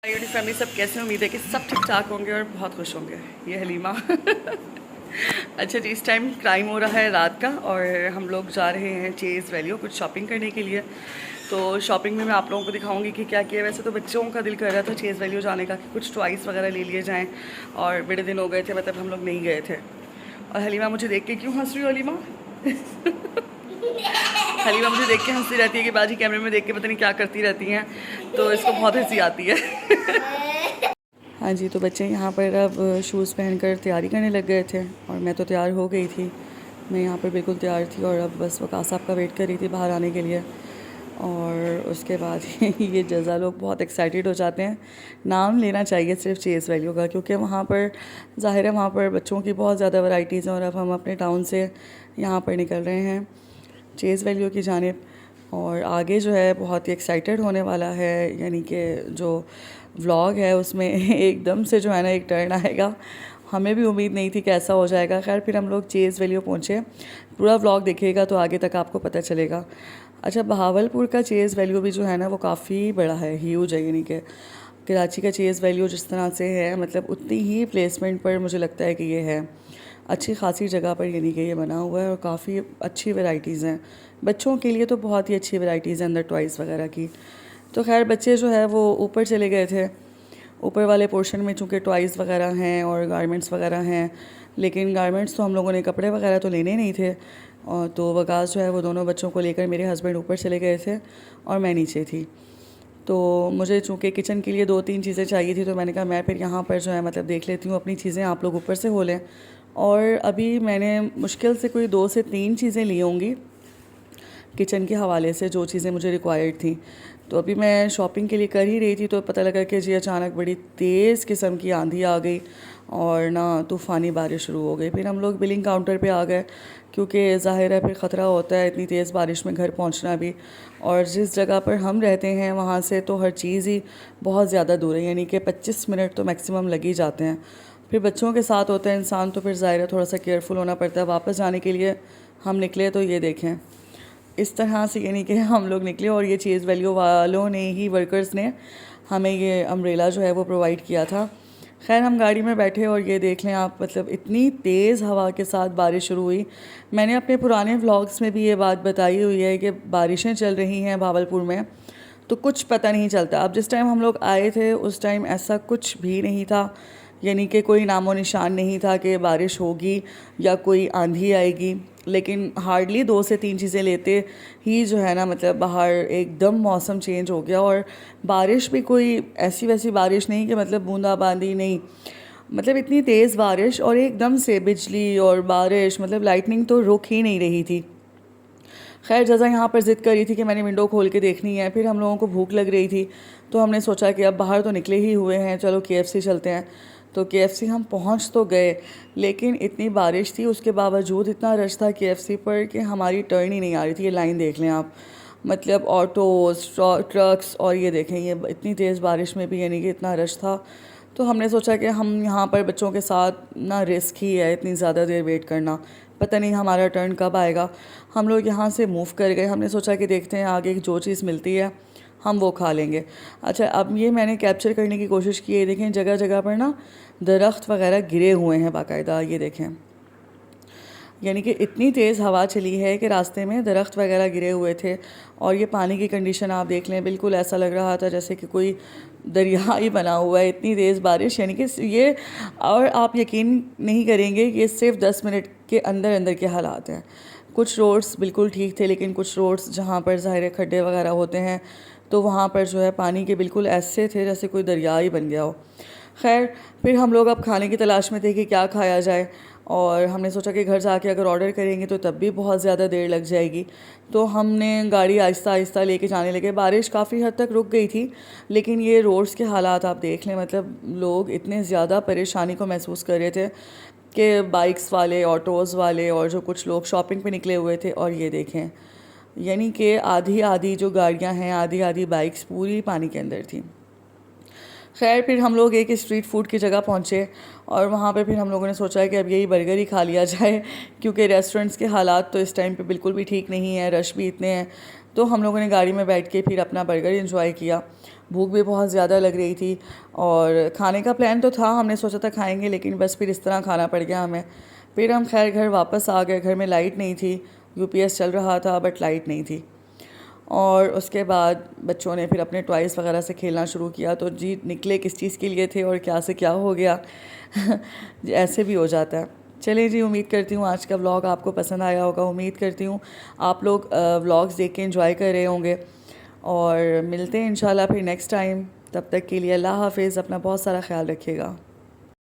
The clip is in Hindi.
यूटी फैमिली सब कैसे हैं? उम्मीद है कि सब ठीक ठाक होंगे और बहुत खुश होंगे। ये हलीमा अच्छा जी, इस टाइम क्राइम हो रहा है रात का और हम लोग जा रहे हैं चेज़ वैल्यू कुछ शॉपिंग करने के लिए। तो शॉपिंग में मैं आप लोगों को दिखाऊंगी कि क्या किया। वैसे तो बच्चों का दिल कर रहा था चेज़ वैल्यू जाने का कि कुछ टॉयज़ वगैरह ले लिए जाएँ, और बड़े दिन हो गए थे, मतलब हम लोग नहीं गए थे। और हलीमा मुझे देख के क्यों हंस रही हो हलीमा? हलीमा मुझे देख के हंसती रहती है कि बाजी कैमरे में देख के पता नहीं क्या करती रहती हैं, तो इसको बहुत हंसी आती है। हाँ जी, तो बच्चे यहाँ पर अब शूज़ पहनकर तैयारी करने लग गए थे और मैं तो तैयार हो गई थी। मैं यहाँ पर बिल्कुल तैयार थी और अब बस वक़ास साहब का वेट कर रही थी बाहर आने के लिए। और उसके बाद ये जज़ा लोग बहुत एक्साइटेड हो जाते हैं। नाम लेना चाहिए सिर्फ चेज़ वैल्यू का, क्योंकि वहाँ पर ज़ाहिर है वहाँ पर बच्चों की बहुत ज़्यादा वैराइटीज़ हैं और अब हम अपने टाउन से यहाँ पर निकल रहे हैं चेज़ वैल्यू की जानिब। और आगे जो है बहुत ही एक्साइटेड होने वाला है, यानी कि जो व्लॉग है उसमें एकदम से जो है ना एक टर्न आएगा। हमें भी उम्मीद नहीं थी कि ऐसा हो जाएगा। खैर फिर हम लोग चेज़ वैल्यू पहुँचे। पूरा व्लॉग देखिएगा तो आगे तक आपको पता चलेगा। अच्छा, बहावलपुर का चेज़ वैल्यू भी जो है ना वो काफ़ी बड़ा है, ह्यूज है। यानी कि कराची का चेज़ वैल्यू जिस तरह से है, मतलब उतनी ही प्लेसमेंट पर मुझे लगता है कि ये है अच्छी खासी जगह पर, यानी कि ये बना हुआ है और काफ़ी अच्छी वैराइटीज़ हैं। बच्चों के लिए तो बहुत ही अच्छी वैराइटीज़ हैं अंदर टॉयज़ वगैरह की। तो खैर बच्चे जो है वो ऊपर चले गए थे। ऊपर वाले पोर्शन में चूँकि टॉयज़ वगैरह हैं और गारमेंट्स वगैरह हैं, लेकिन गारमेंट्स तो हम लोगों ने कपड़े वगैरह तो लेने नहीं थे। और तो वकास जो है वो दोनों बच्चों को लेकर मेरे हस्बैंड ऊपर चले गए थे और मैं नीचे थी। तो मुझे चूँकि किचन के लिए 2-3 चीज़ें चाहिए थी, तो मैंने कहा मैं फिर यहाँ पर जो है मतलब देख लेती हूँ अपनी चीज़ें, आप लोग ऊपर से हो लें। और अभी मैंने मुश्किल से कोई 2 से 3 चीज़ें ली होंगी किचन के हवाले से, जो चीज़ें मुझे रिक्वायर्ड थी। तो अभी मैं शॉपिंग के लिए कर ही रही थी तो पता लगा कि जी अचानक बड़ी तेज़ किस्म की आंधी आ गई और ना तूफ़ानी बारिश शुरू हो गई। फिर हम लोग बिलिंग काउंटर पे आ गए, क्योंकि ज़ाहिर है फिर ख़तरा होता है इतनी तेज़ बारिश में घर पहुंचना भी। और जिस जगह पर हम रहते हैं वहाँ से तो हर चीज़ ही बहुत ज़्यादा दूर है, यानी कि 25 मिनट तो मैक्सिमम लग ही जाते हैं। फिर बच्चों के साथ होता है इंसान तो फिर ज़ाहिर है थोड़ा सा केयरफुल होना पड़ता है। वापस जाने के लिए हम निकले तो ये देखें इस तरह से, यानी कि हम लोग निकले और ये चीज़ वैल्यू वालों ने ही, वर्कर्स ने हमें ये अम्ब्रेला जो है वो प्रोवाइड किया था। खैर हम गाड़ी में बैठे और ये देख लें आप, मतलब इतनी तेज़ हवा के साथ बारिश शुरू हुई। मैंने अपने पुराने व्लॉग्स में भी ये बात बताई हुई है कि बारिशें चल रही हैं भावलपुर में तो कुछ पता नहीं चलता। अब जिस टाइम हम लोग आए थे उस टाइम ऐसा कुछ भी नहीं था, यानी कि कोई नामो निशान नहीं था कि बारिश होगी या कोई आंधी आएगी। लेकिन हार्डली 2 से 3 चीज़ें लेते ही जो है ना मतलब बाहर एकदम मौसम चेंज हो गया। और बारिश भी कोई ऐसी वैसी बारिश नहीं कि मतलब बूंदाबांदी नहीं, मतलब इतनी तेज़ बारिश और एकदम से बिजली और बारिश, मतलब लाइटनिंग तो रुक ही नहीं रही थी। खैर जज़ा यहाँ पर ज़िद कर रही थी कि मैंने विंडो खोल के देखनी है। फिर हम लोगों को भूख लग रही थी तो हमने सोचा कि अब बाहर तो निकले ही हुए हैं, चलो KFC चलते हैं। तो KFC हम पहुँच तो गए, लेकिन इतनी बारिश थी उसके बावजूद इतना रश था KFC पर कि हमारी टर्न ही नहीं आ रही थी। ये लाइन देख लें आप, मतलब ऑटोज़, ट्रक्स, और ये देखें ये इतनी तेज़ बारिश में भी यानी कि इतना रश था। तो हमने सोचा कि हम यहाँ पर बच्चों के साथ ना रिस्क ही है इतनी ज़्यादा देर वेट करना, पता नहीं हमारा टर्न कब आएगा। हम लोग यहाँ से मूव कर गए। हमने सोचा कि देखते हैं आगे जो चीज़ मिलती है हम वो खा लेंगे। अच्छा, अब ये मैंने कैप्चर करने की कोशिश की है, देखें जगह जगह पर ना दरख्त वगैरह गिरे हुए हैं बाकायदा, ये देखें, यानी कि इतनी तेज़ हवा चली है कि रास्ते में दरख्त वगैरह गिरे हुए थे। और ये पानी की कंडीशन आप देख लें, बिल्कुल ऐसा लग रहा था जैसे कि कोई दरिया ही बना हुआ है, इतनी तेज़ बारिश। यानी कि ये, और आप यकीन नहीं करेंगे कि ये सिर्फ 10 मिनट के अंदर अंदर के हालात हैं। कुछ रोड्स बिल्कुल ठीक थे, लेकिन कुछ रोड्स जहाँ पर ज़ाहिर खड्डे वगैरह होते हैं तो वहाँ पर जो है पानी के बिल्कुल ऐसे थे जैसे कोई दरिया ही बन गया हो। खैर फिर हम लोग अब खाने की तलाश में थे कि क्या खाया जाए, और हमने सोचा कि घर जाके अगर ऑर्डर करेंगे तो तब भी बहुत ज़्यादा देर लग जाएगी। तो हमने गाड़ी आहिस्ता आहिस्ता लेके जाने लगे। बारिश काफ़ी हद तक रुक गई थी, लेकिन ये रोड्स के हालात आप देख लें, मतलब लोग इतने ज़्यादा परेशानी को महसूस कर रहे थे कि बाइक्स वाले, ऑटोज़ वाले और जो कुछ लोग शॉपिंग पे निकले हुए थे। और ये देखें, यानी कि आधी आधी जो गाड़ियाँ हैं, आधी आधी बाइक्स पूरी पानी के अंदर थी। खैर फिर हम लोग एक स्ट्रीट फूड की जगह पहुँचे और वहाँ पे फिर हम लोगों ने सोचा है कि अब यही बर्गर ही खा लिया जाए, क्योंकि रेस्टोरेंट्स के हालात तो इस टाइम पे बिल्कुल भी ठीक नहीं है, रश भी इतने हैं। तो हम लोगों ने गाड़ी में बैठ के फिर अपना बर्गर एंजॉय किया। भूख भी बहुत ज़्यादा लग रही थी और खाने का प्लान तो था, हमने सोचा था खाएंगे, लेकिन बस फिर इस तरह खाना पड़ गया हमें। फिर हम खैर घर वापस आ गए। घर में लाइट नहीं थी, यूपीएस चल रहा था बट लाइट नहीं थी। और उसके बाद बच्चों ने फिर अपने टॉयज़ वगैरह से खेलना शुरू किया। तो जी निकले किस चीज़ के लिए थे और क्या से क्या हो गया ऐसे भी हो जाता है। चलिए जी, उम्मीद करती हूँ आज का व्लॉग आपको पसंद आया होगा। उम्मीद करती हूँ आप लोग व्लॉग्स देख के एंजॉय कर रहे होंगे और मिलते हैं इंशाल्लाह फिर नेक्स्ट टाइम। तब तक के लिए अल्लाह हाफ़िज़, अपना बहुत सारा ख्याल रखिएगा।